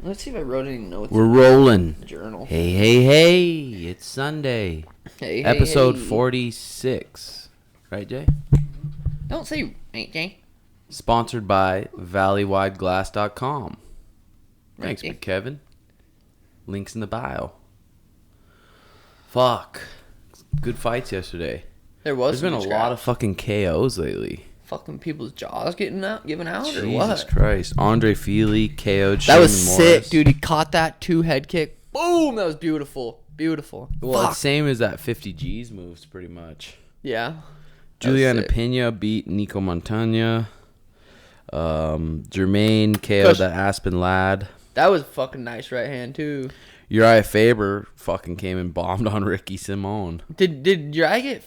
Let's see if I wrote any notes. We're rolling. Journal. Hey, it's Sunday. Hey, Episode hey. 46. Right, Jay? Don't say ain't Jay. Sponsored by valleywideglass.com. Thanks, Right. Kevin. Links in the bio. Fuck. Good fights yesterday. There's been a lot of fucking KOs lately. fucking people's jaws given out, or Jesus what? Christ. Andre Feely KO'd That was Shane sick, Morris. dude. He caught that 2 head kick. Boom! That was beautiful. Beautiful. Well, Fuck. it's same as that 50 G's moves, pretty much. Yeah. Juliana Pena beat Nico Montana. Jermaine KO'd that Aspen lad. That was fucking nice right hand too. Uriah Faber fucking came and bombed on Ricky Simone. Did Uriah get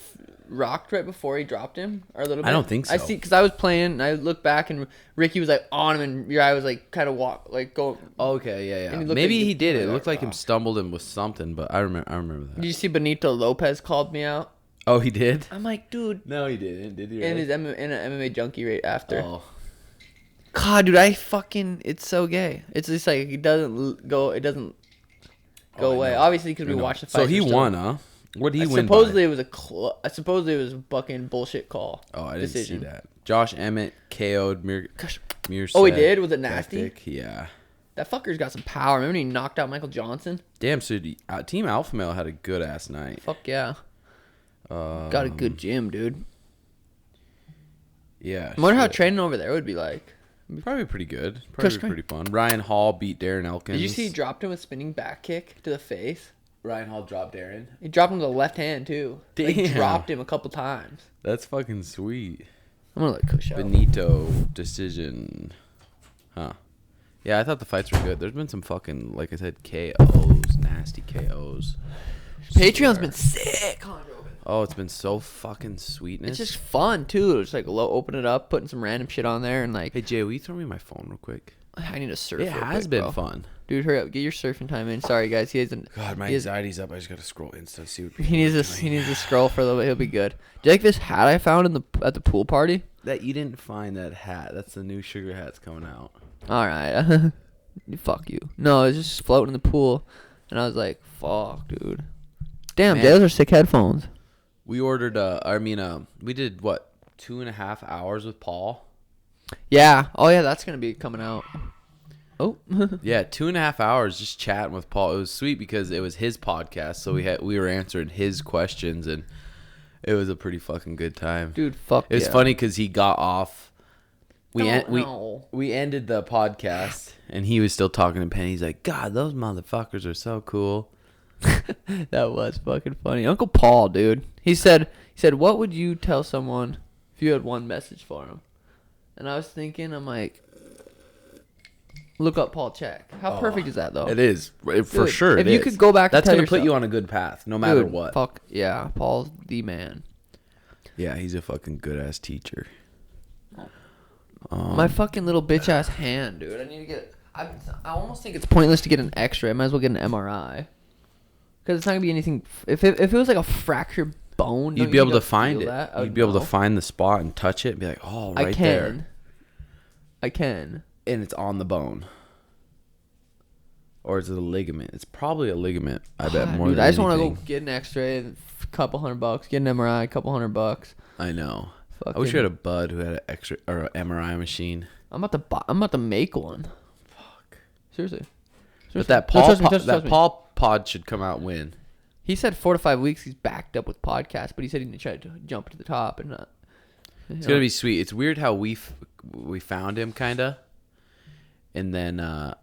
rocked right before he dropped him, or a little bit? I don't think so. I see, because I was playing and I looked back and Ricky was like on him and Uriah was like kind of going. Okay, yeah. And he looked Maybe like he did. It looked like him rocked. stumbled and was something, but I remember that. Did you see Benito Lopez called me out? Oh, he did? I'm like, dude. No, he didn't. Did he? And Really? his MMA junkie right after. Oh. God, dude, it's so gay. It's just like it doesn't go away. Obviously, because we watched the fight. So he won, huh? What did he win Supposedly by? it was a fucking bullshit call. Oh, I didn't decision. see that. Josh Emmett KO'd Mir. Oh, he did? Was it nasty? Yeah. That fucker's got some power. Remember when he knocked out Michael Johnson? Damn, so Team Alpha Male had a good ass night. Fuck yeah. Got a good gym, dude. Yeah. I wonder how shit. training over there would be like. Probably pretty good. Probably pretty fun. Ryan Hall beat Darren Elkins. Did you see he dropped him with spinning back kick to the face? Ryan Hall dropped Darren? He dropped him to the left hand too. Like, Damn. dropped him a couple times. That's fucking sweet. I'm gonna let Kush out. Benito decision. Huh. Yeah, I thought the fights were good. There's been some fucking, like I said, KOs. Nasty KOs. Patreon's been sick. Oh, it's been so fucking sweetness. It's just fun too. It's like open it up, putting some random shit on there, and like. Hey, Jay, will you throw me my phone real quick? I need to surf. It has been fun. Dude, hurry up! Get your surfing time in. Sorry, guys. He hasn't. God, my anxiety's up. I just gotta scroll Insta. See what He needs to scroll for a little bit. He'll be good. Do you like this hat I found at the pool party? That you didn't find that hat. That's the new sugar hat's coming out. All right. Fuck you. No, it was just floating in the pool, and I was like, "Fuck, dude." Damn, Man. those are sick headphones. We ordered. We did what 2.5 hours with Paul. Yeah. Oh yeah, that's gonna be coming out. Oh. Yeah, 2.5 hours just chatting with Paul. It was sweet because it was his podcast, so we were answering his questions, and it was a pretty fucking good time. Dude, fuck. It was funny because he got off. We No. ended the podcast, and he was still talking to Penny. He's like, "God, those motherfuckers are so cool." That was fucking funny. Uncle Paul, dude. He said, "What would you tell someone if you had one message for him?" And I was thinking, I'm like, look up Paul Check. How perfect is that, though? It is for Dude, sure. if it you is. could go back, that's and tell gonna put yourself- you on a good path, no matter Dude, what. Fuck yeah, Paul's the man. Yeah, he's a fucking good ass teacher. My fucking little bitch ass hand, dude. I need to get. I almost think it's pointless to get an X-ray. I might as well get an MRI. Because it's not gonna be anything. If it was like a fractured bone, You'd be able to find it. That? You'd be able to find the spot and touch it and be like, "Oh, right there." I can. And it's on the bone. Or is it a ligament? It's probably a ligament. I bet more Dude, than I just want to anything. go get an X-ray, a couple $100. Get an MRI, a couple $100. I know. Fucking, I wish we had a bud who had an X-ray or an MRI machine. I'm about to make one. Fuck. Seriously. But that Paul pod should come out when. He said 4 to 5 weeks. He's backed up with podcasts, but he said he tried to jump to the top and not. It's gonna be sweet. It's weird how we found him kinda, and then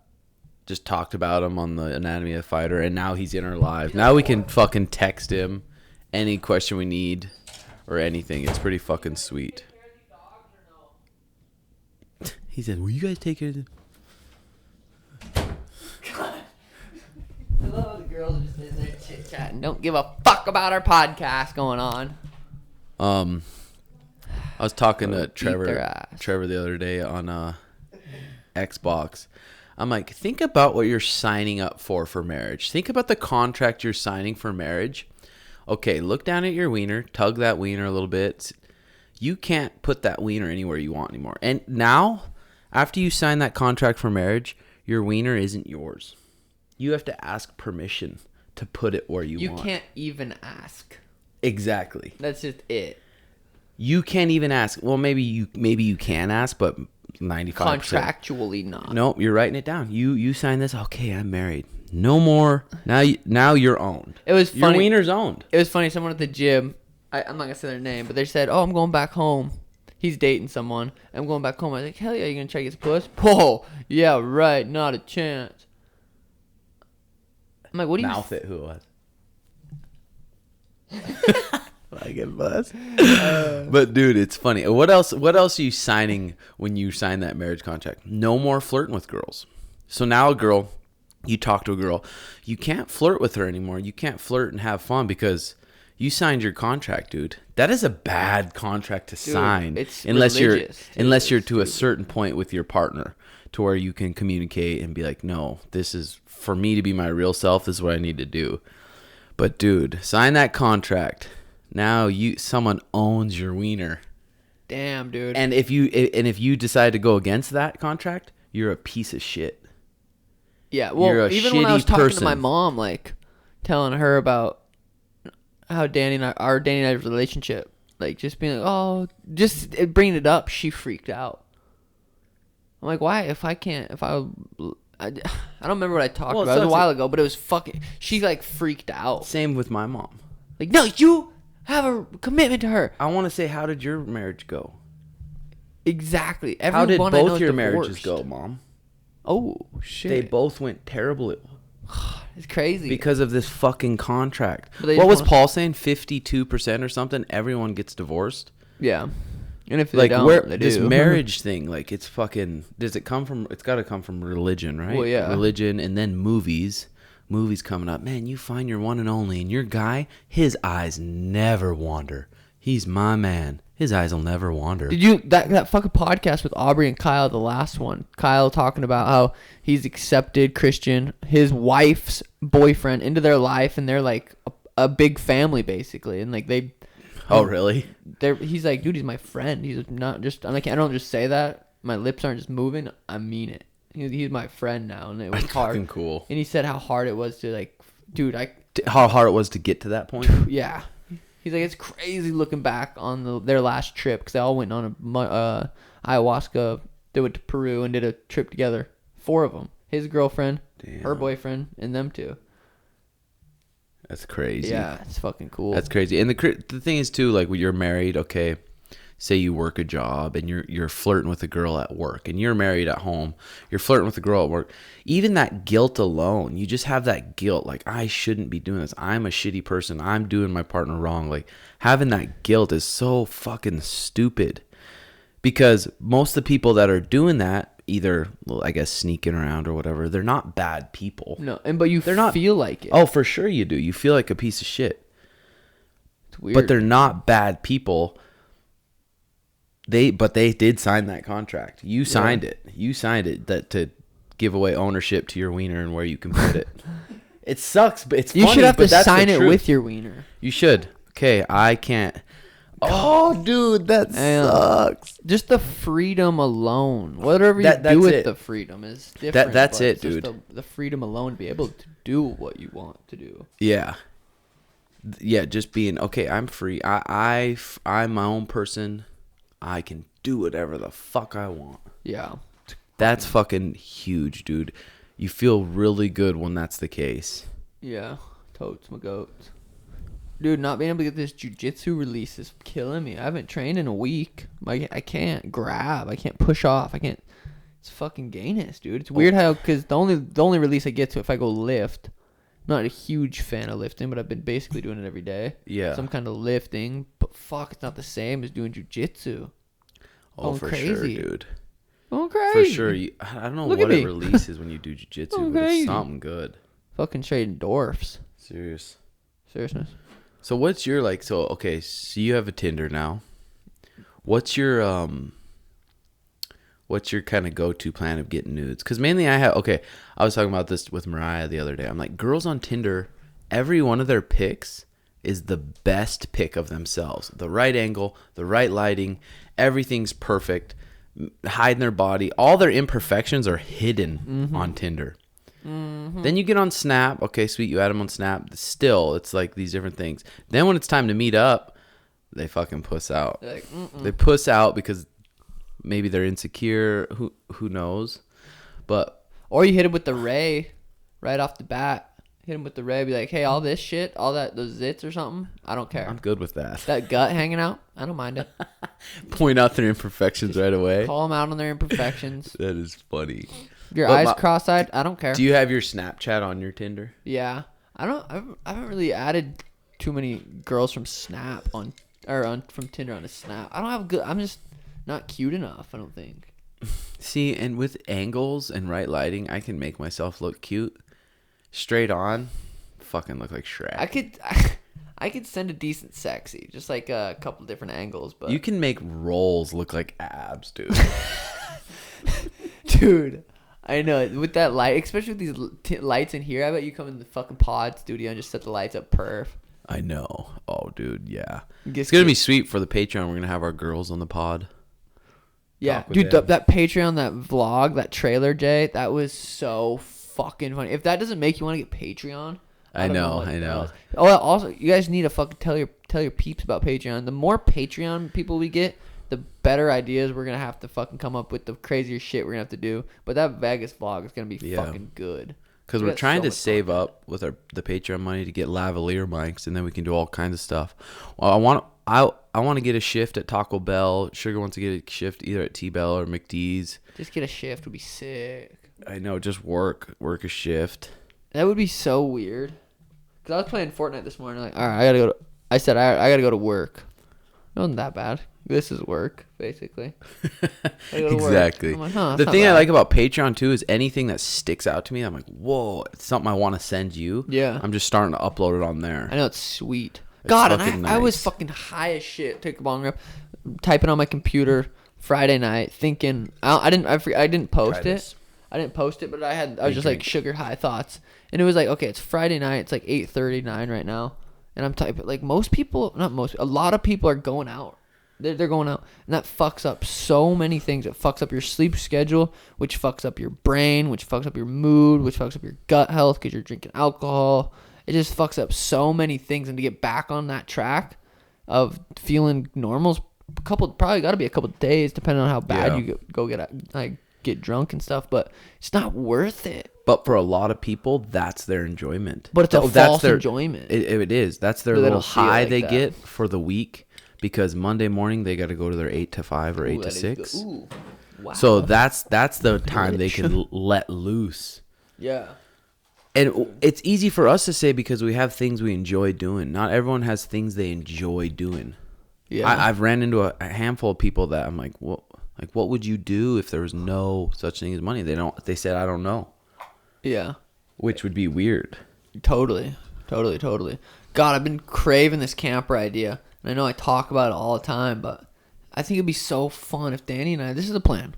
just talked about him on the Anatomy of the Fighter, and now he's in our lives. Now we can fucking text him any question we need or anything. It's pretty fucking sweet. He said, "Will you guys take care of them?" I love how the girls are just in there chit-chatting. Don't give a fuck about our podcast going on. I was talking to their ass. Trevor the other day on Xbox. I'm like, think about what you're signing up for marriage. Think about the contract you're signing for marriage. Okay, look down at your wiener, tug that wiener a little bit. You can't put that wiener anywhere you want anymore. And now, after you sign that contract for marriage, your wiener isn't yours. You have to ask permission to put it where you want. You can't even ask. Exactly. That's just it. You can't even ask. Well, maybe you can ask, but 95%. Contractually not. Nope, you're writing it down. You sign this. Okay, I'm married. No more. Now you're owned. It was funny. Your wiener's owned. It was funny. Someone at the gym, I'm not going to say their name, but they said, oh, I'm going back home. He's dating someone. I'm going back home. I was like, hell yeah, you going to try to get some puss? Oh, yeah, right. Not a chance. I'm like, what do you... Mouth it who it was. Like it was. But dude, it's funny. What else are you signing when you sign that marriage contract? No more flirting with girls. So now you talk to a girl, you can't flirt with her anymore. You can't flirt and have fun because you signed your contract, dude. That is a bad contract to sign. It's unless you're to a stupid. certain point with your partner to where you can communicate and be like, no, this is for me to be my real self. This is what I need to do. But dude, sign that contract. Now someone owns your wiener. Damn, dude. And if you decide to go against that contract, you're a piece of shit. Yeah, well, even when I was talking to my mom, like, telling her about how Danny and I's relationship, like, just being like, oh, just bringing it up, she freaked out. I'm like, why? I don't remember what I talked about. It was a while ago, but it was fucking, she, like, freaked out. Same with my mom. Like, no, you have a commitment to her. I want to say, how did your marriage go? Exactly. How did both your divorced. marriages go, Mom? Oh, shit. They both went terrible. It's crazy. Because of this fucking contract. What was Paul saying? 52% or something? Everyone gets divorced? Yeah. And if they like, don't, they this do. marriage thing, like, it's fucking... Does it come from... It's got to come from religion, right? Well, yeah. Religion, and then movies. Movies coming up. Man, you find your one and only, and your guy, his eyes never wander. He's my man. His eyes will never wander. Did you that fucking podcast with Aubrey and Kyle, the last one? Kyle talking about how he's accepted Christian, his wife's boyfriend, into their life, and they're like a big family basically, and like they. Oh really? He's like, dude, he's my friend. He's not just. I'm like, I don't just say that. My lips aren't just moving. I mean it. He's my friend now, and it was That's hard. fucking cool. And he said how hard it was to like, dude, how hard it was to get to that point. Yeah. He's like, it's crazy looking back on their last trip because they all went on a ayahuasca. They went to Peru and did a trip together. 4 of them. His girlfriend, her boyfriend, and them 2. That's crazy. Yeah, it's fucking cool. That's crazy. And the thing is too, like when you're married, okay, say you work a job and you're flirting with a girl at work, and you're married at home, you're flirting with a girl at work. Even that guilt alone, you just have that guilt, like, I shouldn't be doing this. I'm a shitty person. I'm doing my partner wrong. Like, having that guilt is so fucking stupid, because most of the people that are doing that, either, well, I guess, sneaking around or whatever, they're not bad people. No, but they're not feel like it. Oh, for sure you do. You feel like a piece of shit. It's weird. But they're not bad people. They did sign that contract. You signed it. You signed it that to give away ownership to your wiener and where you can put it. It sucks, but it's funny. You should have but to that's sign the it truth. with your wiener. You should. Okay, I can't. Oh, dude, that sucks. Just the freedom alone. Whatever you That's do with it. the freedom is different. That's but it, it's just dude. The freedom alone to be able to do what you want to do. Yeah. Yeah, just being, okay, I'm free. I'm my own person. I can do whatever the fuck I want. Yeah. That's fucking huge, dude. You feel really good when that's the case. Yeah. Totes my goats. Dude, not being able to get this jiu-jitsu release is killing me. I haven't trained in a week. I can't grab. I can't push off. I can't. It's fucking gayness, dude. It's weird how, because the only release I get to if I go lift. I'm not a huge fan of lifting, but I've been basically doing it every day. Yeah. Some kind of lifting. But fuck, it's not the same as doing jiu-jitsu. Oh, Going for crazy. sure, dude. Going crazy. For sure. I don't know Look what at it me. releases when you do jiu-jitsu, Going but it's crazy. something good. Fucking straight endorphs. Seriousness. So what's your, like, so, okay, so you have a Tinder now. What's your what's your kind of go-to plan of getting nudes? Because mainly I was talking about this with Mariah the other day. I'm like, girls on Tinder, every one of their pics is the best pic of themselves. The right angle, the right lighting, everything's perfect. Hiding their body. All their imperfections are hidden on Tinder. Then you get on Snap. Okay, sweet, you add them on Snap. Still, it's like these different things. Then when it's time to meet up, they fucking puss out. Like, they puss out because maybe they're insecure. Who knows? But or you hit him with the ray right off the bat. Hit him with the ray. Be like, hey, all this shit, all that, those zits or something. I don't care. I'm good with that. That gut hanging out, I don't mind it. Point out their imperfections right away. Call them out on their imperfections. That is funny. Your eyes cross-eyed, I don't care. Do you have your Snapchat on your Tinder? Yeah, I haven't really added too many girls from Snap from Tinder onto Snap. I don't have good. I'm just not cute enough. I don't think. See, and with angles and right lighting, I can make myself look cute. Straight on, fucking look like Shrek. I could send a decent sexy, just like a couple different angles. But you can make rolls look like abs, dude. Dude. I know, with that light, especially with these lights in here, I bet you come in the fucking pod studio and just set the lights up perf. I know. Oh, dude, yeah. It's going to be sweet for the Patreon. We're going to have our girls on the pod. Yeah, dude, that Patreon, that vlog, that trailer, Jay, that was so fucking funny. If that doesn't make you want to get Patreon, I know. Oh, also, you guys need to fucking tell your peeps about Patreon. The more Patreon people we get, the better ideas we're gonna have to fucking come up with, the crazier shit we're gonna have to do. But that Vegas vlog is gonna be fucking good. Because we're trying to save up with the Patreon money to get lavalier mics, and then we can do all kinds of stuff. Well, I want to get a shift at Taco Bell. Sugar wants to get a shift either at T-Bell or McD's. Just get a shift would be sick. I know, just work a shift. That would be so weird. Cause I was playing Fortnite this morning. Like, all right, I gotta go to work. It wasn't that bad. This is work, basically. Exactly. Like, huh, the thing I like about Patreon too is anything that sticks out to me, I'm like, whoa, it's something I want to send you. Yeah. I'm just starting to upload it on there. I know, it's sweet. God, and I was fucking high as shit. Take a bong rip, typing on my computer Friday night, thinking I didn't post it. I didn't post it, but I was just like sugar high thoughts, and it was like, okay, it's Friday night. It's like 8:39 right now, and I'm typing. Like a lot of people are going out. They're going out, and that fucks up so many things. It fucks up your sleep schedule, which fucks up your brain, which fucks up your mood, which fucks up your gut health because you're drinking alcohol. It just fucks up so many things, and to get back on that track of feeling normal, probably got to be a couple days, depending on how bad you go get drunk and stuff. But it's not worth it. But for a lot of people, that's their enjoyment. But it's a false enjoyment. It is. That's their little high they get for the week. Because Monday morning they got to go to their 8 to 5 or 8 to 6. Ooh, wow. So that's the time they can let loose. Yeah. And it's easy for us to say because we have things we enjoy doing. Not everyone has things they enjoy doing. Yeah. I've ran into a handful of people that I'm like, what would you do if there was no such thing as money? They said, I don't know. Yeah. Which would be weird. Totally. God, I've been craving this camper idea. And I know I talk about it all the time, but I think it'd be so fun if Danny and I, this is the plan.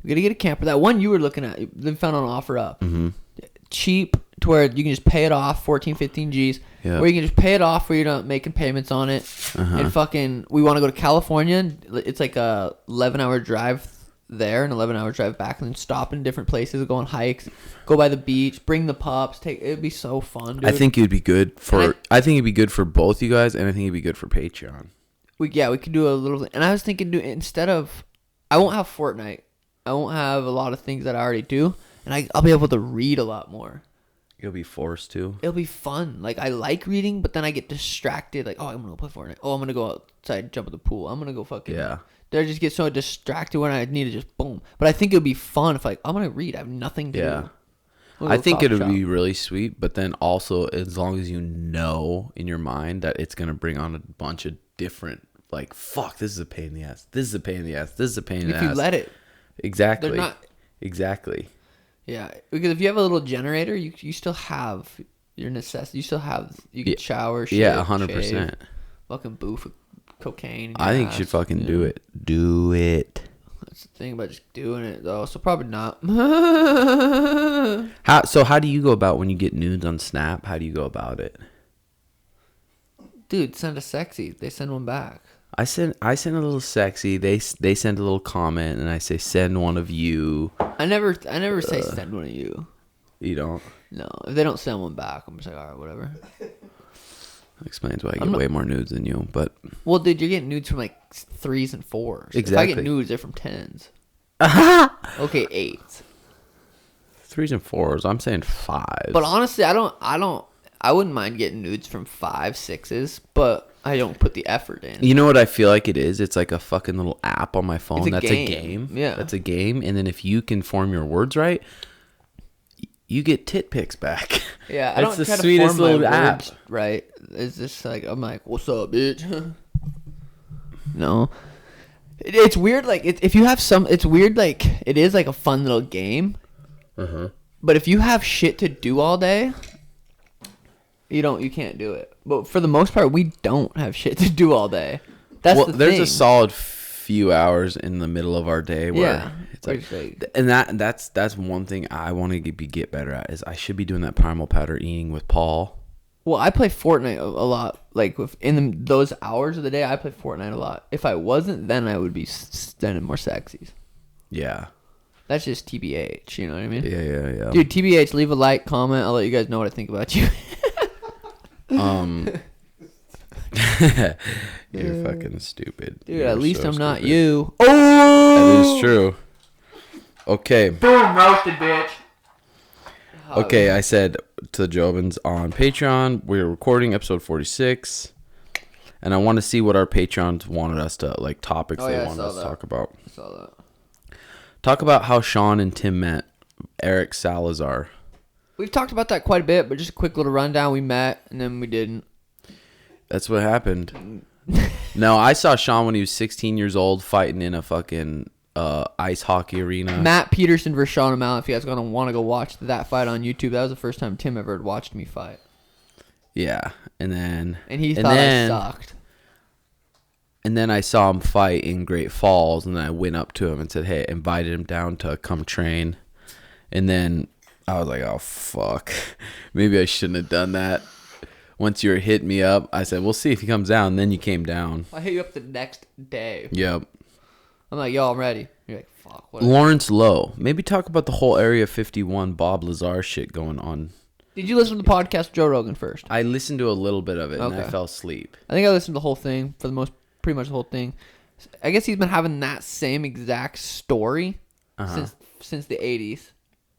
We're going to get a camper. That one you were looking at, they found on OfferUp. Mm-hmm. Cheap to where you can just pay it off, 14, 15 G's. Yeah. Where you can just pay it off where you're not making payments on it. Uh-huh. And fucking, we want to go to California. It's like a 11-hour drive there and 11-hour drive back, and then stop in different places, go on hikes, go by the beach, bring the pups. It'd be so fun, dude. I think it'd be good for both you guys, and I think it'd be good for Patreon. We could do a little thing. And I was thinking, instead of, I won't have Fortnite. I won't have a lot of things that I already do, and I'll be able to read a lot more. You'll be forced to. It'll be fun. Like, I like reading, but then I get distracted. Like, oh, I'm gonna play Fortnite. Oh, I'm gonna go outside, jump in the pool. I'm gonna go fucking I just get so distracted when I need to just boom. But I think it would be fun if I'm gonna read. I have nothing to do. I think it would be really sweet, but then also as long as you know in your mind that it's gonna bring on a bunch of different, like, fuck, this is a pain in the ass. This is a pain in the ass. This is a pain in the ass. If you let it. Exactly. They're not. Exactly. Yeah, because if you have a little generator, you still have your necessity. You can shower, shave, 100%. Fucking boof with cocaine. I think you should fucking do it. Do it. That's the thing about just doing it, though. So probably not. How do you go about when you get nudes on Snap? How do you go about it? Dude, send a sexy. They send one back. I send a little sexy. They send a little comment, and I say send one of you. I never say send one of you. You don't? No, if they don't send one back, I'm just like, all right, whatever. Explains why I get way more nudes than you, but... Well, dude, you're getting nudes from, like, 3s and 4s. Exactly. If I get nudes, they're from 10s. Okay, 8s. 3s and 4s. I'm saying 5s. But honestly, I wouldn't mind getting nudes from 5, 6s, but I don't put the effort in. You know what I feel like it is? It's like a fucking little app on my phone. It's a That's game. a game. Yeah. That's a game, and then if you can form your words right, you get tit pics back. Yeah, I don't That's try the to sweetest form my little app. words right. It's just like, I'm like, what's up, bitch? No. It's weird, like, if you have it's weird, like, it is like a fun little game. Uh-huh. But if you have shit to do all day, you can't do it. But for the most part, we don't have shit to do all day. That's the thing. There's a solid few hours in the middle of our day where it's like, and that's one thing I want to get better at is I should be doing that primal powder eating with Paul. Well, I play Fortnite a lot. Like those hours of the day, I play Fortnite a lot. If I wasn't, then I would be sending more sexies. Yeah. That's just TBH, you know what I mean? Yeah. Dude, TBH, leave a like, comment. I'll let you guys know what I think about you. You're fucking stupid. Dude, You're at least so I'm not stupid. you. That Oh! is true. Okay. Boom, roasted, bitch. Okay, I said to the Jobins on Patreon, we're recording episode 46, and I want to see what our Patrons wanted us to, like, topics they wanted us to talk about. I saw that. Talk about how Sean and Tim met Eric Salazar. We've talked about that quite a bit, but just a quick little rundown. We met, and then we didn't. That's what happened. No, I saw Sean when he was 16 years old fighting in a fucking ice hockey arena. Matt Peterson versus Sean O'Malley. If you guys want to go watch that fight on YouTube, that was the first time Tim ever had watched me fight. Yeah, and he thought I sucked. And then I saw him fight in Great Falls, and then I went up to him and said, hey, invited him down to come train. And then I was like, oh, fuck. Maybe I shouldn't have done that. Once you were hitting me up, I said, we'll see if he comes down. And then you came down. I hit you up the next day. Yep. I'm like, yo, I'm ready. You're like, fuck. What Lawrence Lowe. Maybe talk about the whole Area 51 Bob Lazar shit going on. Did you listen to the podcast with Joe Rogan first? I listened to a little bit of it, and I Okay. fell asleep. I think I listened to the whole thing pretty much the whole thing. I guess he's been having that same exact story since the 80s.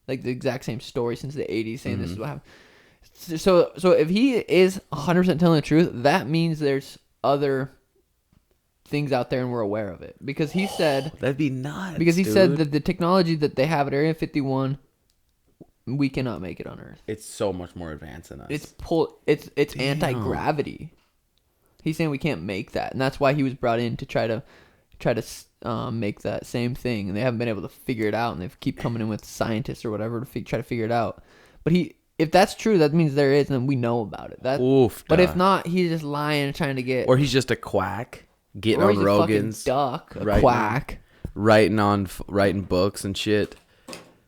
Like the exact same story since the 80s saying this is what happened. So if he is 100% telling the truth, that means there's other things out there and we're aware of it. Because he said... That'd be nuts, Because he said that the technology that they have at Area 51, we cannot make it on Earth. It's so much more advanced than us. It's anti-gravity. He's saying we can't make that. And that's why he was brought in to try to make that same thing. And they haven't been able to figure it out. And they keep coming in with scientists or whatever to try to figure it out. But if that's true, that means there is, and we know about it. But if not, he's just lying and trying to get... Or he's just a quack, getting or on he's Rogan's. a fucking duck, a quack. Writing books and shit.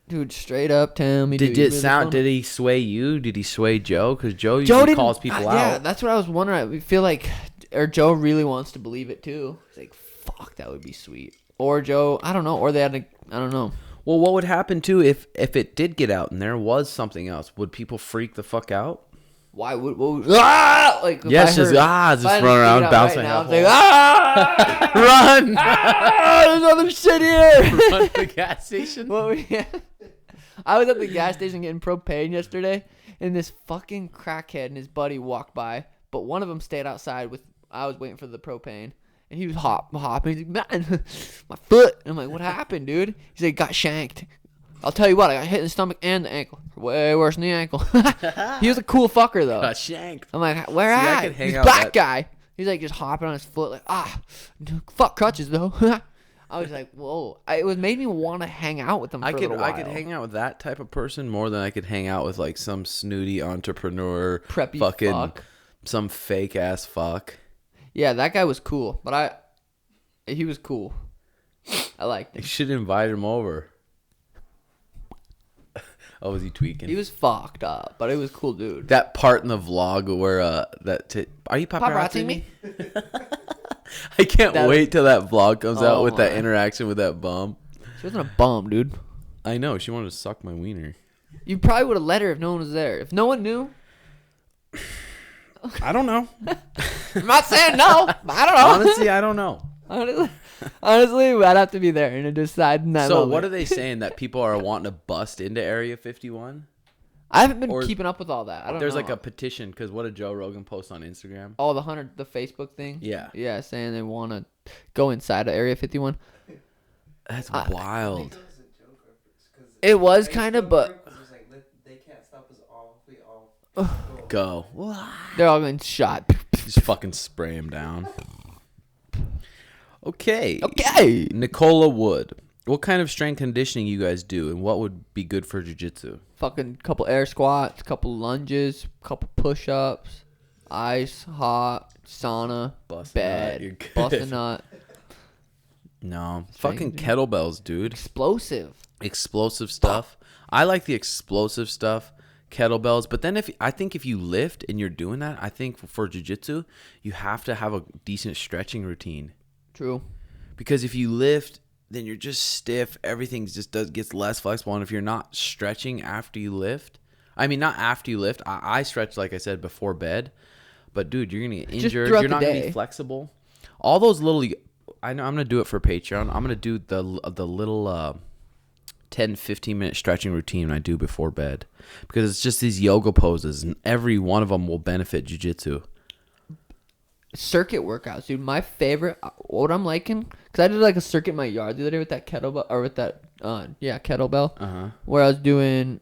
Dude, straight up, tell me. Did he sway you? Did he sway Joe? Because Joe usually calls people out. Yeah, that's what I was wondering. I feel like... Or Joe really wants to believe it, too. He's like, fuck, that would be sweet. Or Joe, I don't know. Or they had I don't know. Well, what would happen, too, if it did get out and there was something else? Would people freak the fuck out? Why would... Like, yes, just run around, bouncing right like, Run! There's other shit here! Run to the gas station? I was at the gas station getting propane yesterday, and this fucking crackhead and his buddy walked by, but one of them stayed outside I was waiting for the propane. And he was hopping. He's like, man, my foot. And I'm like, what happened, dude? He's like, got shanked. I'll tell you what, I got hit in the stomach and the ankle. Way worse than the ankle. He was a cool fucker, though. Got shanked. I'm like, where at? He's a black guy. He's like just hopping on his foot, like, fuck crutches, though. I was like, whoa. It made me want to hang out with them for a little while. I could hang out with that type of person more than I could hang out with, like, some snooty entrepreneur. Preppy fucking fuck. Some fake-ass fuck. Yeah, that guy was cool, but he was cool. I liked You him. should invite him over. Oh, was he tweaking? He was fucked up, but he was a cool dude. That part in the vlog where are you Paparazzi paparazzi me? I can't That- wait till that vlog comes out Oh with that my. interaction with that bum. She wasn't a bum, dude. I know she wanted to suck my wiener. You probably would have let her if no one was there. If no one knew. I don't know. I'm not saying no. But I don't know. Honestly, I don't know. Honestly, I'd have to be there and decide in that So moment. what are they saying, that people are wanting to bust into Area 51? I haven't been or- keeping up with all that. I don't There's know. like a petition because what did Joe Rogan post on Instagram? Oh, the Facebook thing? Yeah. Yeah, saying they want to go inside of Area 51. That's wild. It was kind of, but They can't stop us all. We all Go. they're all getting shot. Just fucking spray him down. Okay. Okay. Nicola Wood. What kind of strength conditioning you guys do, and what would be good for jiu-jitsu? Fucking couple air squats, couple lunges, couple push-ups, ice, hot, sauna, Bust a nut, bed, you're good. bust a nut, No. Strength Fucking dude. kettlebells, dude. explosive. Explosive stuff. I like the explosive stuff. Kettlebells. But then I think if you lift and you're doing that, I think for jiu-jitsu, you have to have a decent stretching routine. True. Because if you lift, then you're just stiff. Everything just gets less flexible. And if you're not stretching after you lift, I mean, not after you lift. I stretch, like I said, before bed. But, dude, you're going to get Just injured. throughout You're the not going to day. be flexible. All those little, I know I'm going to do it for Patreon. I'm going to do the little 10, 15-minute stretching routine I do before bed. Because it's just these yoga poses. And every one of them will benefit jiu-jitsu. Circuit workouts, dude. My favorite, what I'm liking, because I did like a circuit in my yard the other day with that kettlebell, or with that, kettlebell, Uh-huh. where I was doing,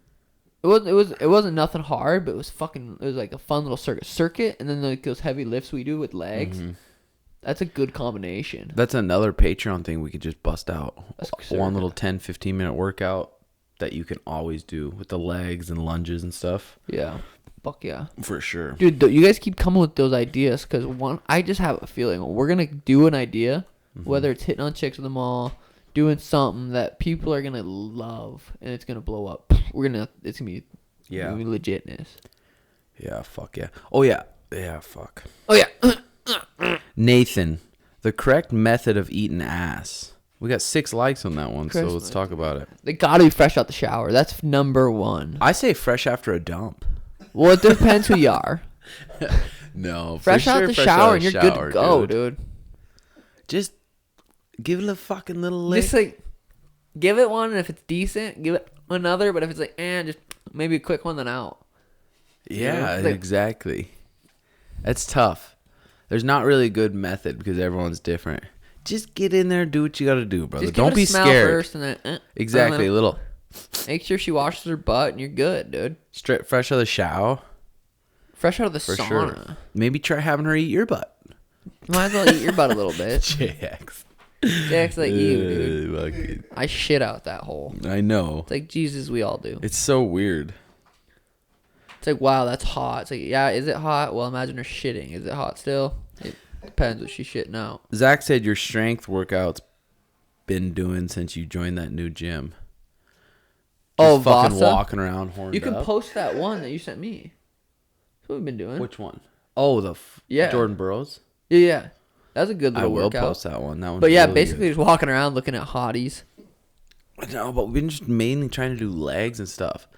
it wasn't nothing hard, but it was like a fun little circuit, and then like those heavy lifts we do with legs. Mm-hmm. That's a good combination. That's another Patreon thing we could just bust out. That's One sick. little 10, 15-minute workout that you can always do with the legs and lunges and stuff. Yeah, fuck yeah, For sure. dude. You guys keep coming with those ideas, because I just have a feeling we're gonna do an idea, whether it's hitting on chicks at the mall, doing something that people are gonna love, and it's gonna blow up. It's gonna be legitness. Yeah, fuck yeah. Oh, yeah. Yeah, fuck. Oh yeah. Nathan, the correct method of eating ass. We got 6 likes on that one, so Correct let's talk about it. They gotta be fresh out the shower. That's number one. I say fresh after a dump. Well, it depends who you are. No, Fresh out the shower and you're good to go, dude. Just give it a fucking little lick. Just like give it one, and if it's decent, give it another. But if it's like, just maybe a quick one, then out. Yeah, Like- exactly. That's tough. There's not really a good method because everyone's different. Just get in there and do what you got to do, brother. Just give Don't it a be smell scared. first, and then Exactly, a little make sure she washes her butt, and you're good, dude. straight fresh out of the shower. Fresh out of the For sauna. sure. Maybe try having her eat your butt. Might as well eat your butt a little bit. JX. Jack's like you, dude. Fucking- I shit out that hole. I know. It's like Jesus, we all do. It's so weird. It's like, wow, that's hot. It's like, yeah, is it hot? Well, imagine her shitting. Is it hot still? It depends what she's shitting out. Zach said your strength workout's been doing since you joined that new gym. Oh, Just fucking Vasa? walking around horned You can up. post that one that you sent me. That's what we've been doing. Which one? Oh, Yeah. Jordan Burroughs. Yeah. That's a good I little will workout. post that one. That one. But yeah, basically just walking around looking at hotties. No, but we've been just mainly trying to do legs and stuff.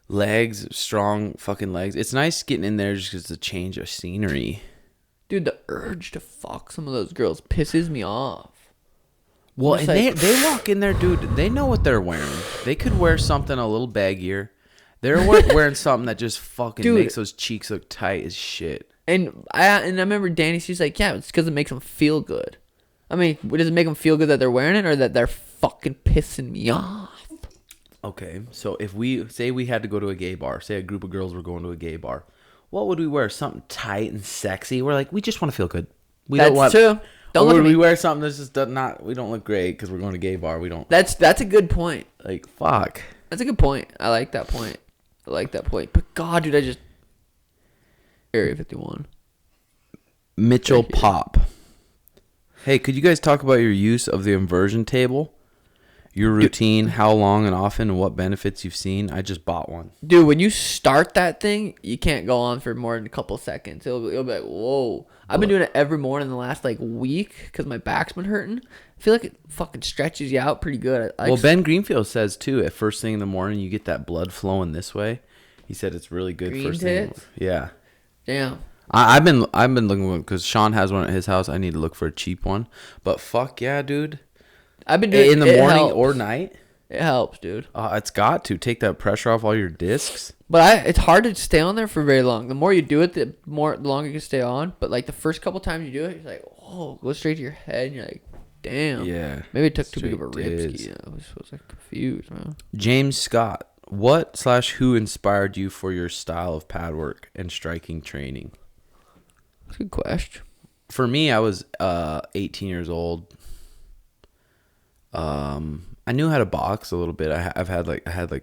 Legs, strong fucking legs. It's nice getting in there just because it's a change of scenery. Dude, the urge to fuck some of those girls pisses me off. Well, Just and like- they walk in there, dude. They know what they're wearing. They could wear something a little baggier. They're wearing something that just fucking Dude. makes those cheeks look tight as shit. And I remember Danny, she's like, yeah, it's because it makes them feel good. I mean, does it make them feel good that they're wearing it or that they're fucking pissing me off? Okay, so if we say we had to go to a gay bar, say a group of girls were going to a gay bar, what would we wear? Something tight and sexy. We're like, we just want to feel good. We That's don't want. true. Don't Or look would at we me. wear something that's just not? We don't look great because we're going to a gay bar. We don't That's a good point. like fuck. That's a good point. I like that point. But God, dude, I just Area 51. Mitchell Thank you. Pop. Hey, could you guys talk about your use of the inversion table? Your routine, how long and often, and what benefits you've seen? I just bought one. Dude, when you start that thing, you can't go on for more than a couple seconds. It'll be like, whoa. I've been doing it every morning the last like week because my back's been hurting. I feel like it fucking stretches you out pretty good. Well, Ben Greenfield says too, at first thing in the morning, you get that blood flowing this way. He said it's really good Green first thing. tits? Yeah. Damn. I've been looking because Sean has one at his house. I need to look for a cheap one. But fuck yeah, dude. I've been doing in the morning helps. or night. It helps, dude. It's got to take that pressure off all your discs. But it's hard to stay on there for very long. The more you do it, the longer you can stay on. But like the first couple times you do it, you're like, oh, go straight to your head, and you're like, damn. Yeah. Maybe it took too big of a Straight rib diz. ski. I was like confused, man. James Scott, what/who inspired you for your style of pad work and striking training? That's a good question. For me, I was 18 years old. I knew how to box a little bit. I had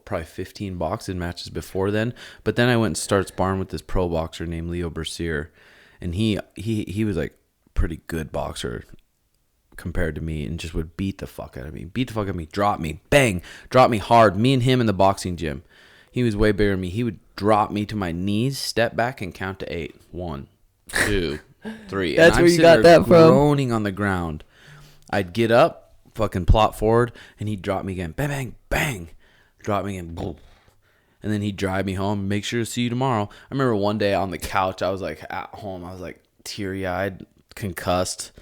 probably 15 boxing matches before then. But then I went and started sparring with this pro boxer named Leo Bercier, and he was like pretty good boxer compared to me, and just would beat the fuck out of me, drop me, bang, drop me hard. Me and him in the boxing gym. He was way bigger than me. He would drop me to my knees, step back, and count to 8. 1, 2, 3. That's and where I'm you got sitting there that from? groaning on the ground. I'd get up, fucking plot forward, and he'd drop me again. Bang, bang, bang. Drop me again. Boom. And then he'd drive me home. Make sure to see you tomorrow. I remember one day on the couch, I was like at home. I was like teary-eyed, concussed,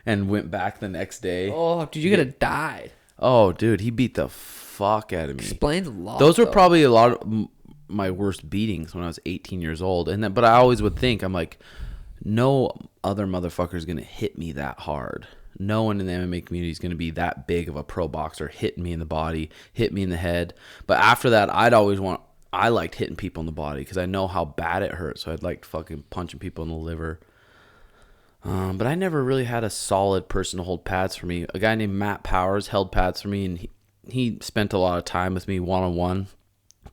and went back the next day. Oh, dude, you could have died. Oh, dude, he beat the fuck out of me. Explains a lot. Those were though. probably a lot of my worst beatings when I was 18 years old. But I always would think, I'm like, no other motherfucker is going to hit me that hard. No one in the MMA community is going to be that big of a pro boxer, hitting me in the body, hit me in the head. But after that, I liked hitting people in the body because I know how bad it hurts. So I'd like fucking punching people in the liver. But I never really had a solid person to hold pads for me. A guy named Matt Powers held pads for me, and he spent a lot of time with me one-on-one,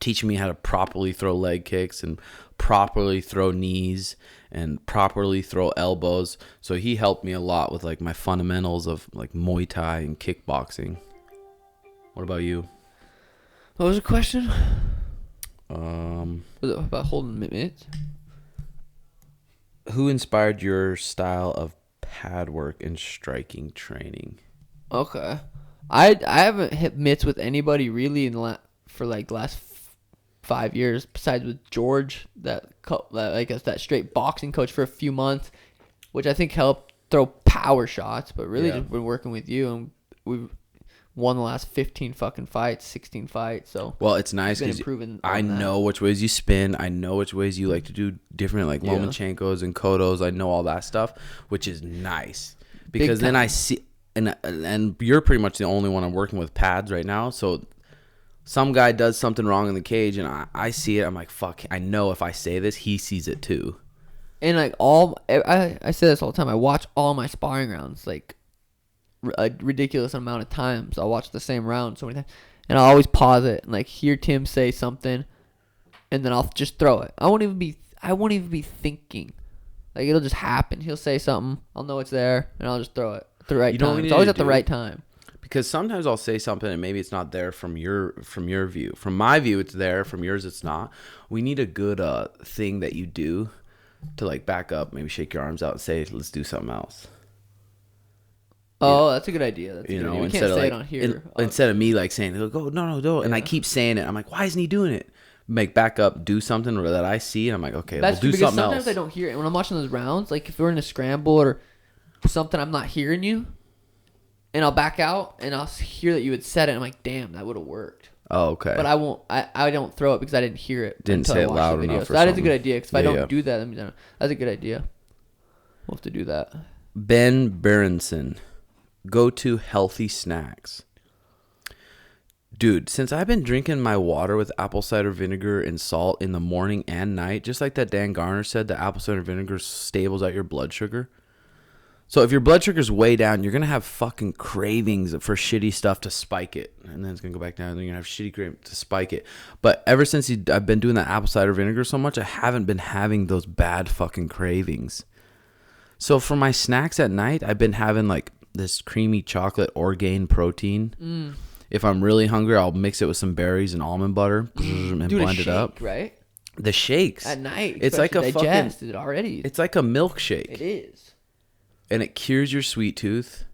teaching me how to properly throw leg kicks and properly throw knees and properly throw elbows. So he helped me a lot with like my fundamentals of like Muay Thai and kickboxing. What about you? What was the question? Um, Was it about holding mitts? who inspired your style of pad work and striking training? Okay. I haven't hit mitts with anybody really for like the last 5 years, besides with George, that straight boxing coach for a few months, which I think helped throw power shots. But really, Yeah. just been working with you, and we've won the last 15 fucking fights, 16 fights. So Well, it's nice been because improving. I on that. know which ways you spin. I know which ways you like to do different, like Yeah. Lomachenkos and Kodos. I know all that stuff, which is nice because then time. I see, and you're pretty much the only one I'm working with pads right now. So some guy does something wrong in the cage, and I see it. I'm like, fuck. I know if I say this, he sees it too. And like I say this all the time. I watch all my sparring rounds like a ridiculous amount of times. I'll watch the same round so many times, and I'll always pause it and like hear Tim say something, and then I'll just throw it. I won't even be thinking. Like it'll just happen. He'll say something. I'll know it's there, and I'll just throw it at the right You know what time. we It's need always to at the do? right time. Because sometimes I'll say something and maybe it's not there from your view. From my view, it's there. From yours, it's not. We need a good thing that you do to like back up, maybe shake your arms out and say, let's do something else. Oh, that's a good idea. That's a You good know, idea. We instead can't of say like it on here. instead of me like saying, go, no, don't. And I keep saying it. I'm like, why isn't he doing it? Like back up, do something that I see. And I'm like, okay, That's we'll true, do because something sometimes else. I don't hear it when I'm watching those rounds. Like if we're in a scramble or something, I'm not hearing you, and I'll back out and I'll hear that you had said it. And I'm like, damn, that would have worked. Oh, okay. But I won't. I don't throw it because I didn't hear it. Didn't until say I it watched loud the video. enough So or that is a something. good idea. Because if I Yeah, don't yeah. do that, that's a good idea. We'll have to do that. Ben Berenson, go to healthy snacks. Dude, since I've been drinking my water with apple cider vinegar and salt in the morning and night, just like that Dan Garner said, the apple cider vinegar stables out your blood sugar. So if your blood sugar's way down, you're going to have fucking cravings for shitty stuff to spike it. And then it's going to go back down and then you're going to have shitty cravings to spike it. But ever since I've been doing that apple cider vinegar so much, I haven't been having those bad fucking cravings. So for my snacks at night, I've been having like this creamy chocolate Orgain protein. If I'm really hungry, I'll mix it with some berries and almond butter and Dude, blend it up. Right? The shakes At night. It's like a digest it already. It's like a milkshake. It is. And it cures your sweet tooth.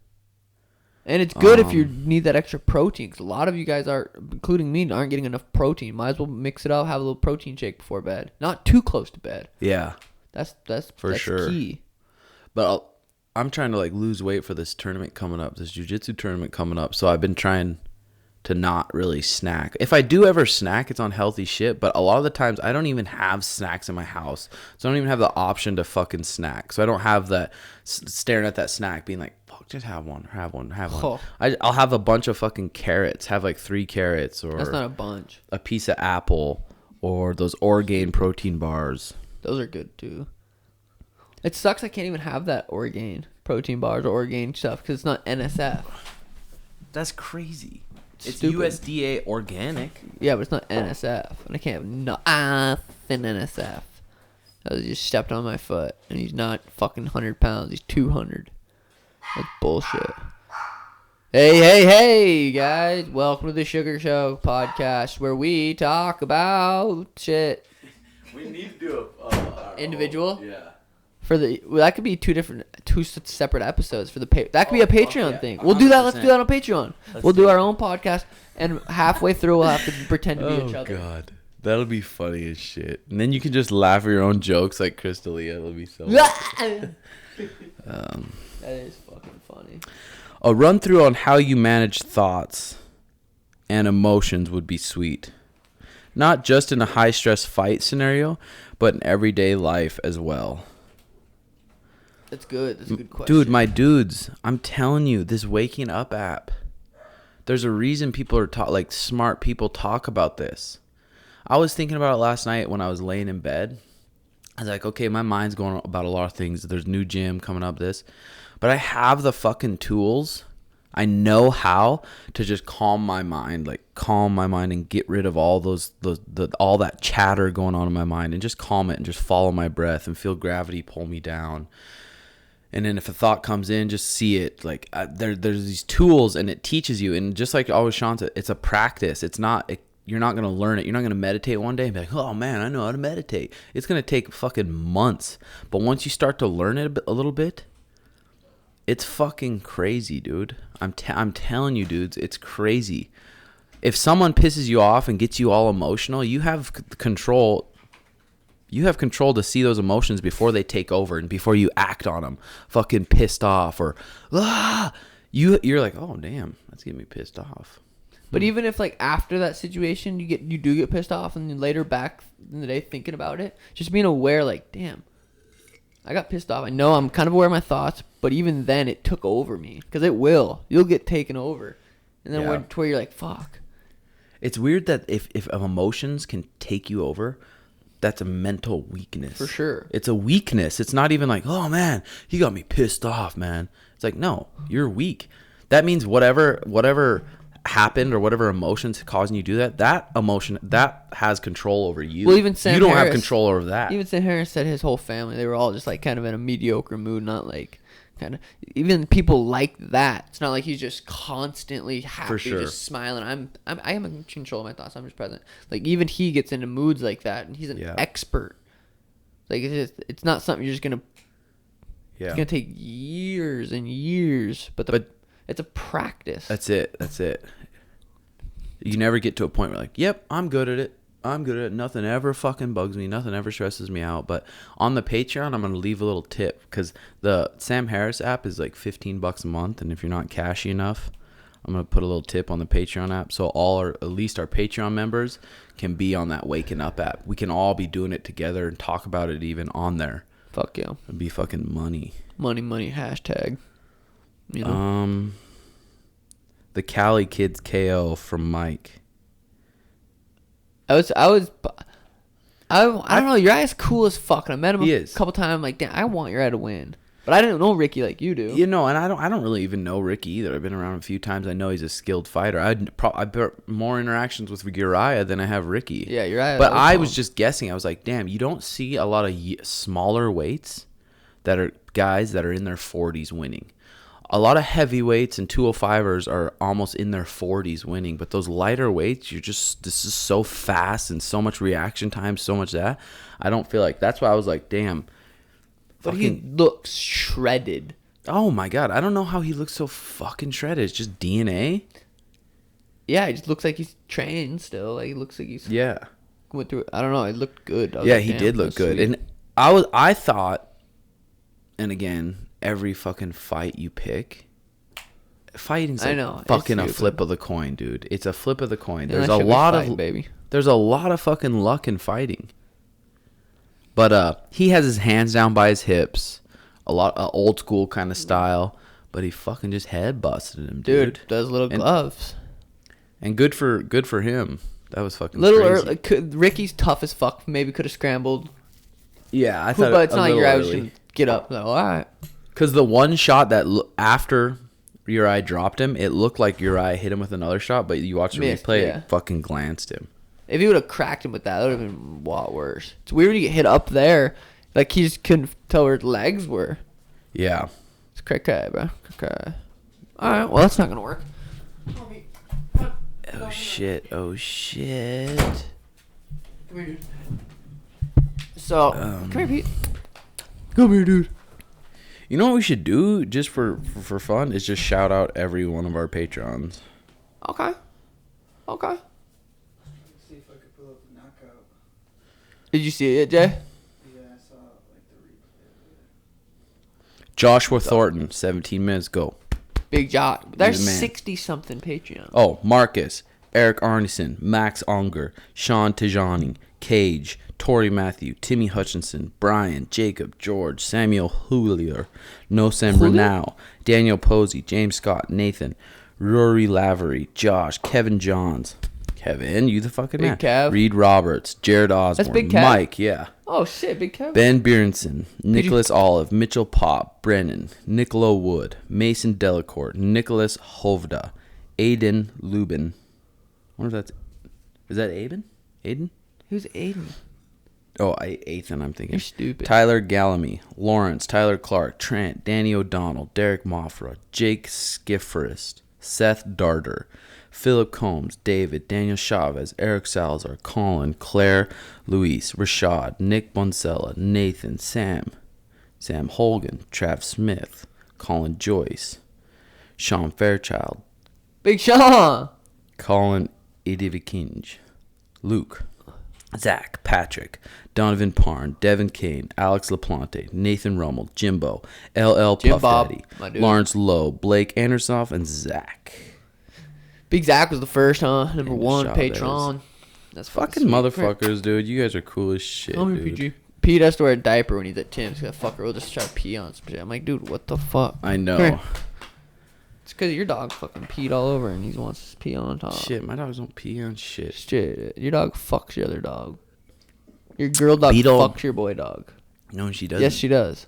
And it's good if you need that extra protein, because a lot of you guys are, including me, aren't getting enough protein. Might as well mix it up, have a little protein shake before bed. Not too close to bed. Yeah, That's sure. key. but I'm trying to like lose weight for this tournament coming up, this jiu-jitsu tournament coming up. So I've been trying to not really snack. If I do ever snack, it's on healthy shit. But a lot of the times, I don't even have snacks in my house, so I don't even have the option to fucking snack. So I don't have that staring at that snack, being like, "Fuck, just have one." Oh. I'll have a bunch of fucking carrots. Have like 3 carrots, or That's not a bunch. a piece of apple, or those Orgain protein bars. Those are good too. It sucks I can't even have that Orgain protein bars or Orgain stuff because it's not NSF. That's crazy. It's Stupid. USDA organic. Yeah, but it's not NSF, and I can't have nothing NSF. I just stepped on my foot, and he's not fucking 100 pounds. He's 200. That's bullshit. Hey, guys! Welcome to the Sugar Show podcast, where we talk about shit. We need to do a Individual? Yeah. That could be two separate episodes for the that could be a Patreon yeah. thing. We'll do that. Let's 100%. do that on Patreon. We'll do our own podcast, and halfway through we'll have to pretend to be each other. Oh god, that'll be funny as shit. And then you can just laugh at your own jokes like Crystalia. It'll be so. That is fucking funny. A run through on how you manage thoughts and emotions would be sweet. Not just in a high stress fight scenario, but in everyday life as well. That's good. That's a good question. Dude, my dudes, I'm telling you, this waking up app, there's a reason people are like smart people talk about this. I was thinking about it last night when I was laying in bed. I was like, okay, my mind's going about a lot of things. There's new gym coming up, this. But I have the fucking tools. I know how to just calm my mind and get rid of all all that chatter going on in my mind and just calm it and just follow my breath and feel gravity pull me down. And then if a thought comes in, just see it. Like there's these tools, and it teaches you. And just like always Sean said, it's a practice. It's not. You're not gonna learn it. You're not gonna meditate one day and be like, oh man, I know how to meditate. It's gonna take fucking months. But once you start to learn it a little bit, it's fucking crazy, dude. I'm telling you, dudes, it's crazy. If someone pisses you off and gets you all emotional, you have control. You have control to see those emotions before they take over and before you act on them. Fucking pissed off or you're like, oh damn, that's getting me pissed off. But even if like after that situation you do get pissed off, and then later back in the day thinking about it, just being aware, like, damn, I got pissed off. I know I'm kind of aware of my thoughts, but even then it took over me, because you'll get taken over, and then to where you're like, fuck. It's weird that if emotions can take you over, that's a mental weakness. For sure. It's a weakness. It's not even like, oh man, he got me pissed off, man. It's like, no, you're weak. That means whatever happened or whatever emotions causing you to do that emotion, that has control over you. Well, even Sam you don't Harris, have control over that. Even Sam Harris said his whole family, they were all just like kind of in a mediocre mood, not like kind of, even people like that. It's not like he's just constantly happy, For sure. just smiling. I am in control of my thoughts. I'm just present. Like even he gets into moods like that, and he's an expert. Like it's not something you're just gonna. Yeah. It's gonna take years and years, but it's a practice. That's it. You never get to a point where like, yep, I'm good at it. Nothing ever fucking bugs me. Nothing ever stresses me out. But on the Patreon, I'm going to leave a little tip, because the Sam Harris app is like $15 a month. And if you're not cashy enough, I'm going to put a little tip on the Patreon app. So at least our Patreon members can be on that Waking Up app. We can all be doing it together and talk about it even on there. Fuck yeah. It'd be fucking money. Money, hashtag. You know? The Cali Kids KO from Mike. I don't know. Your guy's cool as fuck. And I met him a couple times. I'm like, damn, I want your guy to win. But I didn't know Ricky like you do. You know, and I don't really even know Ricky either. I've been around him a few times. I know he's a skilled fighter. I've more interactions with Uriah than I have Ricky. Yeah, Uriah. But I was just guessing. I was like, damn, you don't see a lot of smaller weights that are guys that are in their 40s winning. A lot of heavyweights and 205ers are almost in their 40s winning, but those lighter weights, this is so fast and so much reaction time, so much that I don't feel like. That's why I was like, damn. But he looks shredded. Oh my God, I don't know how he looks so fucking shredded. It's just DNA. Yeah, he just looks like he's trained still. Like, he looks like he's went through. I don't know. It looked good. Yeah, he did look good, and I thought, and again, every fucking fight you pick, fighting's like fucking a flip of the coin, dude. It's a flip of the coin. There's a lot of baby. There's a lot of fucking luck in fighting. But he has his hands down by his hips, a lot of old school kind of style. But he fucking just head busted him, dude. Those little gloves. And good for him. That was fucking little crazy. Ricky's tough as fuck. Maybe could have scrambled. Yeah, I thought. But it's not like your eye was gonna get up. Like, all right. Because the one shot that after Uri dropped him, it looked like Uri hit him with another shot, but you watch the replay, it fucking glanced him. If he would have cracked him with that, it would have been a lot worse. It's weird to get hit up there. Like, he just couldn't tell where his legs were. Yeah. It's cracky, bro. Cracky. All right, well, that's not going to work. Oh, shit. Oh, shit. Come here, dude. So, come here, Pete. Come here, dude. You know what we should do just for fun is just shout out every one of our Patreons. Okay. See if I could pull up the knockout. Did you see it, Jay? Yeah, I saw like the replay. Joshua Thornton, 17 minutes, go. Big Josh. There's He's a man. 60-something Patreon. Oh, Marcus, Eric Arneson, Max Unger, Sean Tijani, Cage, Tori Matthew, Timmy Hutchinson, Brian, Jacob, George, Samuel Hulier, Nosem Renau, Daniel Posey, James Scott, Nathan, Rory Lavery, Josh, Kevin Johns. Kevin, you the fucking Big man. Kev. Reed Roberts, Jared Osborne, Big Kev. Mike, yeah. Oh, shit, Big Kevin. Ben Berenson, Nicholas Olive, Mitchell Pop, Brennan, Niccolo Wood, Mason Delacourt, Nicholas Hovda, Aiden Lubin. I wonder if that's... Is that Aiden? Aiden? Who's Aiden? Oh, Ethan, I'm thinking. You're stupid. Tyler Gallamy, Lawrence, Tyler Clark, Trent, Danny O'Donnell, Derek Moffra, Jake Skifferist, Seth Darter, Philip Combs, David, Daniel Chavez, Eric Salazar, Colin, Claire, Luis, Rashad, Nick Bonsella, Nathan, Sam Holgan, Trav Smith, Colin Joyce, Sean Fairchild, Big Sean. Colin Idivikinj, Luke, Zach, Patrick, Donovan Parn, Devin Kane, Alex LaPlante, Nathan Rummel, Jimbo, LL Jim Puff Bob, Daddy, my dude. Lawrence Lowe, Blake Andersoff, and Zach. Big Zach was the first, huh? Number one, Chavez. Patreon. That's Fucking sweet. motherfuckers, dude. You guys are cool as shit, Come here, dude. PG. Pete has to wear a diaper when he's at Tim's. That fucker will just try to pee on some shit. I'm like, dude, what the fuck? I know. Come here. It's because your dog fucking peed all over and he wants to pee on top. Shit, my dogs don't pee on shit. Shit. Your dog fucks your other dog. Your girl dog Beetle. fucks your boy dog. No, she doesn't. Yes, she does.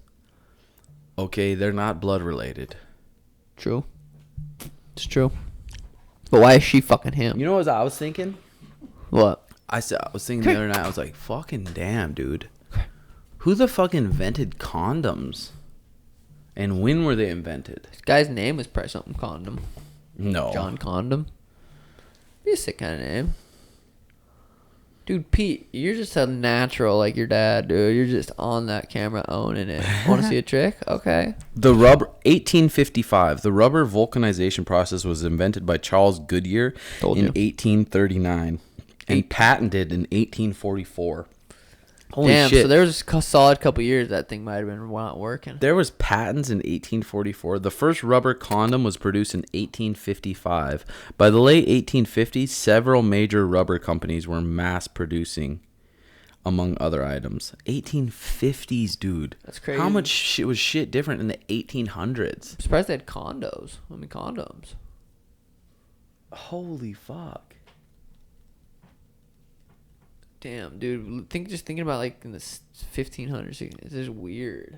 Okay, they're not blood related. True. It's true. But why is she fucking him? You know what I was thinking? What? I was thinking the other night, I was like, fucking damn, dude. Who the fuck invented condoms? And when were they invented? This guy's name was probably something Condom. No. John Condom. Be a sick kind of name. Dude, Pete, you're just a natural like your dad, dude. You're just on that camera owning it. Want to see a trick? Okay. The rubber 1855. The rubber vulcanization process was invented by Charles Goodyear Told in you. 1839 and patented in 1844. Holy Damn, shit. so there was a solid couple years that thing might have been not working. There was patents in 1844. The first rubber condom was produced in 1855. By the late 1850s, several major rubber companies were mass producing, among other items. 1850s, dude. That's crazy. How much shit was shit different in the 1800s? I'm surprised they had condos. I mean, condoms. Holy fuck. Damn, dude. Just thinking about like in the 1500s. This is weird.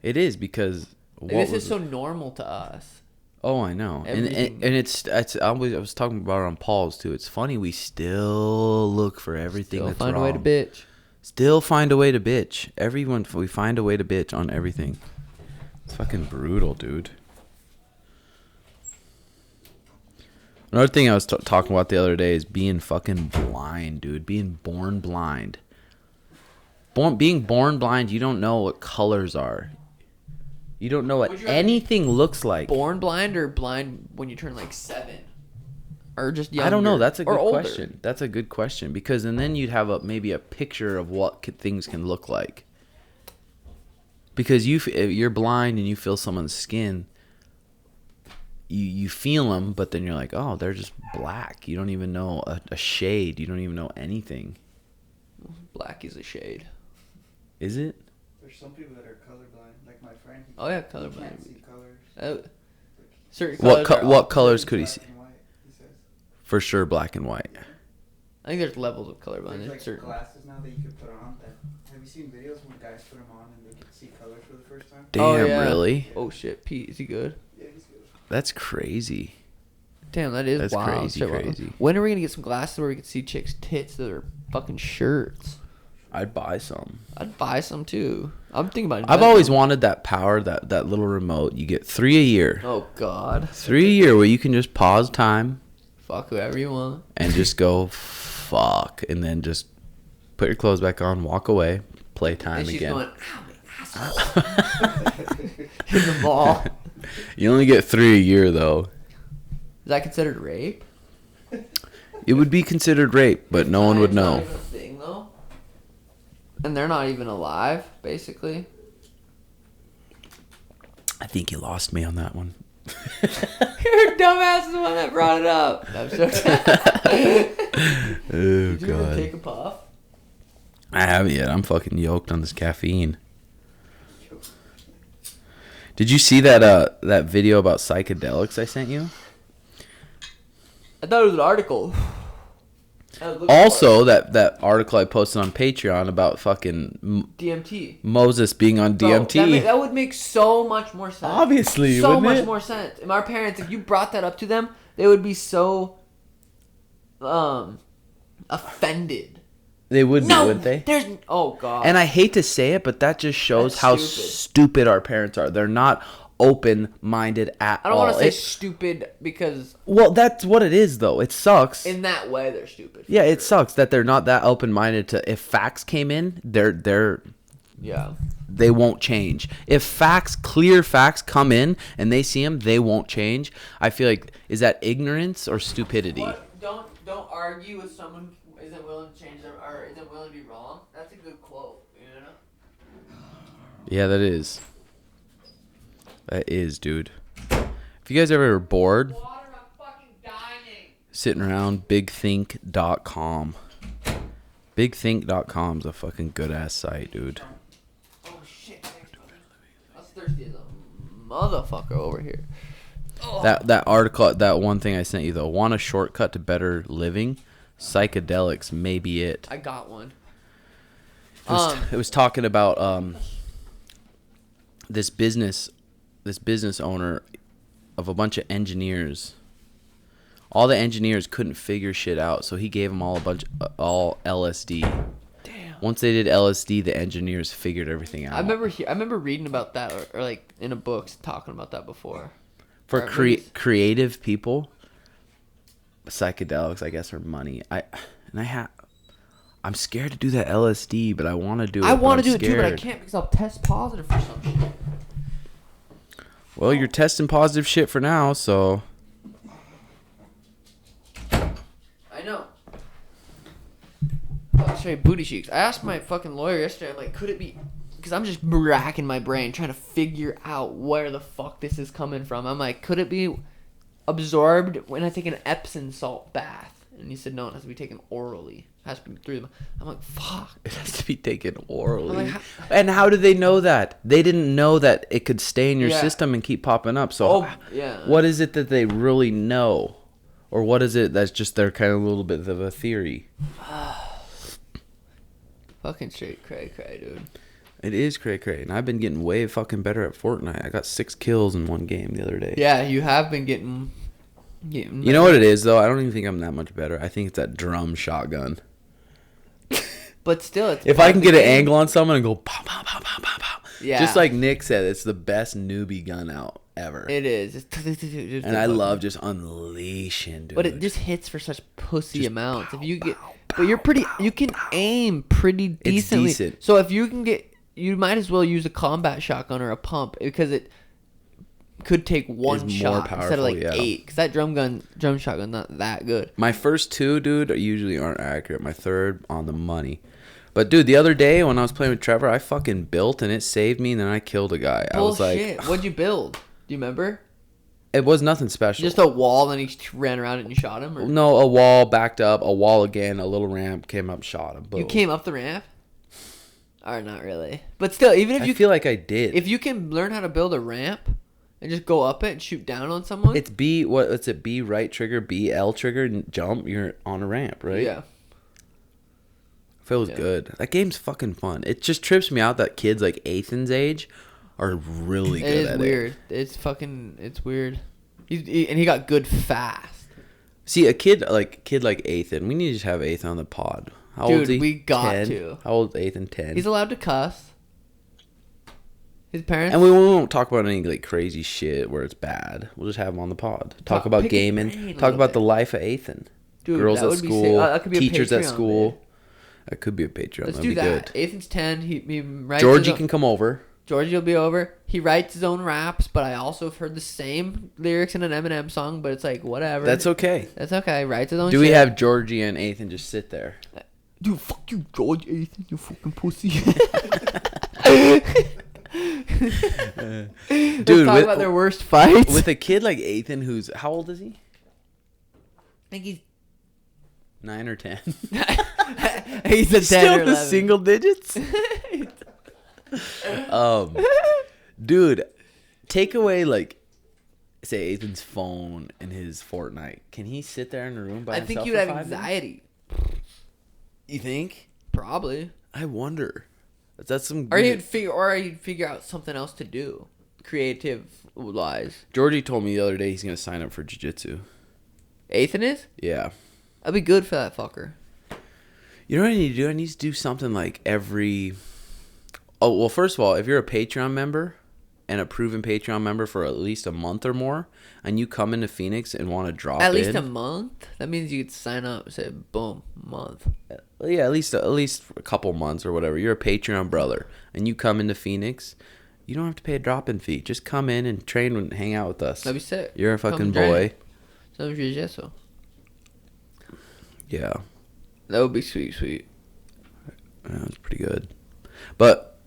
It is because Like, this is so normal to us. Oh, I know, and Everything. it's I was talking about it on Paul's too. It's funny we still look for everything Still that's find wrong. a way to bitch. Still find a way to bitch. Everyone, we find a way to bitch on everything. It's fucking brutal, dude. Another thing I was talking about the other day is being fucking blind, dude. Being born blind. Being born blind, you don't know what colors are. You don't know what anything looks like. Born blind or blind when you turn like 7? Or just younger? I don't know. That's a good older? question. That's a good question. Because and then you'd have maybe a picture of what things can look like. Because if you're blind and you feel someone's skin, you feel them, but then you're like, oh, they're just black. You don't even know a shade. You don't even know anything. Black is a shade. Is it? There's some people that are colorblind, like my friend. Oh yeah, He colorblind. can't see colors. Certain colors What colors could he Black see? and white, he says. For sure, black and white. I think there's levels of colorblind. There's like Certain. glasses now that you can put on. Have you seen videos when guys put them on and they can see colors for the first time? Damn, Oh, yeah. really? Oh shit, Pete, is he good? Yeah, he's good. That's crazy. Damn, that is That's wild. crazy, Shit, wild. crazy. When are we gonna get some glasses where we can see chicks' tits that are fucking shirts? I'd buy some. I'd buy some too. I'm thinking about. I've always wanted that power, that little remote. You get 3 a year. Oh God. 3 a year where you can just pause time Fuck whoever you want. and just go fuck, and then just put your clothes back on, walk away, play time And she's again. going, ow, my asshole. In the mall. You only get 3 a year though. Is that considered rape? It would be considered rape, but no one would It's not know. even a thing, though. And they're not even alive, basically. I think you lost me on that one. Your dumbass is the one that brought it up. No, I'm joking. Oh Did you ever god. take a puff? I haven't yet. I'm fucking yoked on this caffeine. Did you see that video about psychedelics I sent you? I thought it was an article. I was looking Also, that article I posted on Patreon about fucking for it. DMT. Moses being on Bro, DMT. that would make so much more sense. Obviously, so wouldn't much it? more sense. And our parents, if you brought that up to them, they would be so offended. They would be, No, wouldn't they? there's oh god. And I hate to say it, but that just shows That's how stupid. stupid our parents are. They're not open-minded at I don't all. want to say stupid because Well, that's what it is, though. It sucks. in that way they're stupid. for Yeah, it sure. sucks that they're not that open-minded to. If facts came in, Yeah. they won't change. If clear facts come in and they see them, they won't change. I feel like, is that ignorance or stupidity? Don't argue with someone who isn't willing to change them or isn't willing to be wrong. That's a good quote, you know? Yeah, that is. That is, dude. If you guys ever are bored, Water, I'm fucking dying. sitting around, bigthink.com. Bigthink.com is a fucking good-ass site, dude. Oh shit. Thanks, brother. I was thirsty as a motherfucker over here. Oh. That article, that one thing I sent you, though. Want a shortcut to better living? Psychedelics may be it. I got one. It was talking about this business owner of a bunch of engineers. All the engineers couldn't figure shit out, so he gave them all LSD. Damn. Once they did LSD, the engineers figured everything out. I remember reading about that or like in a book talking about that before. For Or maybe- creative people, psychedelics, I guess, are money. I'm scared to do that LSD, but I want to do it. I want to do I'm it too, but I scared. can't because I'll test positive for some shit. Well, you're testing positive shit for now, so I know. Oh, sorry, booty cheeks. I asked my fucking lawyer yesterday. I'm like, could it be? Because I'm just racking my brain trying to figure out where the fuck this is coming from. I'm like, could it be absorbed when I take an Epsom salt bath? And he said no, it has to be taken orally. It has to be through them. I'm like, fuck. it has to be taken orally. I'm like, And how did they know that? They didn't know that it could stay in your Yeah. system and keep popping up. So, Oh, yeah. what is it that they really know? Or what is it that's just their kind of little bit of a theory? Fucking straight cray, dude. It is cray. And I've been getting way fucking better at Fortnite. I got 6 kills in one game the other day. Yeah, you have been getting. You know what it is, though? I don't even think I'm that much better. I think it's that drum shotgun. But still, it's If part I of can the get an game. angle on someone and go pow pow pow pow pow pow, Yeah. just like Nick said, it's the best newbie gun out ever. It is. It's And I love just unleashing, dude. But it just hits for such pussy amounts. If you get, but you're pretty. You can aim pretty decently. decent. So if you can get, you might as well use a combat shotgun or a pump because it could take one It's more shot instead of powerful, yeah. 8. Because that drum shotgun not that good. My first 2, dude, usually aren't accurate. My third on the money. But dude, the other day when I was playing with Trevor, I fucking built and it saved me, and then I killed a guy. I was Bullshit. like, What'd you build? Do you remember? it was nothing special. Just a wall, and he ran around it and you shot him? Or? No, a wall backed up, a wall again, a little ramp came up, shot him. Boom. You came up the ramp? Or not really. But still, even if I you feel like I did. if you can learn how to build a ramp and just go up it and shoot down on someone. It's B, what's it? B right trigger, B L trigger, and jump. You're on a ramp, right? Yeah. Feels good. That game's fucking fun. It just trips me out that kids like Ethan's age are really good It is at weird. It's weird. And he got good fast. See, a kid like Ethan, we need to just have Ethan on the pod. How Dude, old is he? we got 10? to. How old is Ethan? 10. He's allowed to cuss. His parents. And we won't talk about any like crazy shit where it's bad. We'll just have him on the pod. Talk about pick his gaming. brain a Talk little about bit. the life of Ethan. Dude, Girls that at would be sick. school, That could be a teachers at Patreon, school. man. That could be a Patreon. Let's That'd do be that. good. Ethan's 10. He writes Georgie his can own, come over. Georgie will be over. He writes his own raps, but I also have heard the same lyrics in an Eminem song, but it's like, whatever. That's okay. That's okay. He writes his own Do shit. we have Georgie and Ethan just sit there? Dude, fuck you, George, Ethan, you fucking pussy. Dude, Let's talk about their worst fights. with a kid like Ethan, who's how old is he? I think he's 9 or 10. he's a 10 Still or the 11. single digits. Dude, take away like say Ethan's phone and his Fortnite. Can he sit there in a room by I himself? think you'd for have 5 minutes? anxiety. You think? Probably. I wonder. That's some. Or he'd figure out something else to do. Creative wise. Georgie told me the other day he's gonna sign up for jiu-jitsu. Ethan is? Yeah. I'd be good for that fucker. You know what I need to do? I need to do something like every. Oh well, first of all, if you're a Patreon member and a proven Patreon member for at least a month or more, and you come into Phoenix and want to drop At least in, a month? That means you could sign up, say boom, month. yeah, at least a couple months or whatever. You're a Patreon brother, and you come into Phoenix. You don't have to pay a drop-in fee. Just come in and train and hang out with us. That'd be sick. You're a Come fucking train. boy. Some jiu-jitsu. Yeah, That would be sweet. that's pretty good. But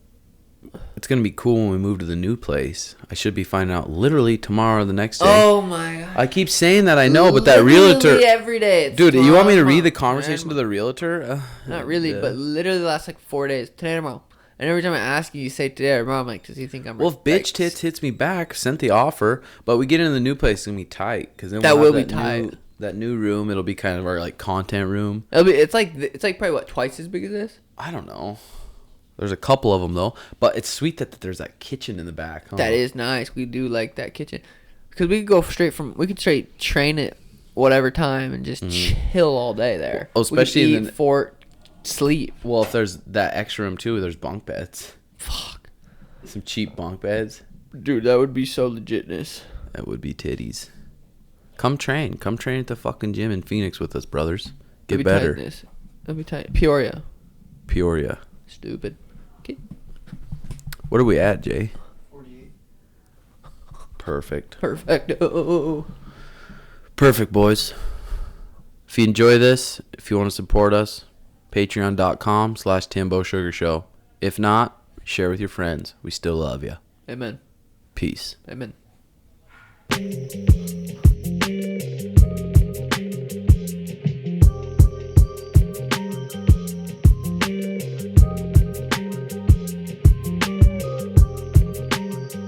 it's gonna be cool when we move to the new place. I should be finding out literally tomorrow or the next day. Oh my god. I keep saying that I know, but that Literally realtor, every day. It's dude, you want me to tomorrow, read the tomorrow. conversation to the realtor? Not really, yeah. but literally the last like 4 days. Today, tomorrow. And every time I ask you, you say today or tomorrow. I'm like, does he think I'm Well, if bitch tits hits me back, sent the offer, but we get into the new place, it's gonna be tight because then That we'll will have be tight. That new room, it'll be kind of our like content room. It's like probably what, twice as big as this? I don't know. There's a couple of them though, but it's sweet that there's that kitchen in the back. Huh? That is nice. We do like that kitchen because we could go we could straight train it whatever time and just chill all day there. Oh, especially we could in eat, the- fort, sleep. Well, if there's that extra room too, there's bunk beds, Fuck, some cheap bunk beds. dude, that would be so legitness. That would be titties. Come train at the fucking gym in Phoenix with us, brothers. Get That'd be better. tightness. That'd be tight. Peoria. Peoria. Stupid. Okay. What are we at, Jay? 48. Perfect. Perfecto. Perfect, boys. If you enjoy this, if you want to support us, patreon.com/Timbo Sugar Show. If not, share with your friends. We still love you. Amen. Peace. Amen.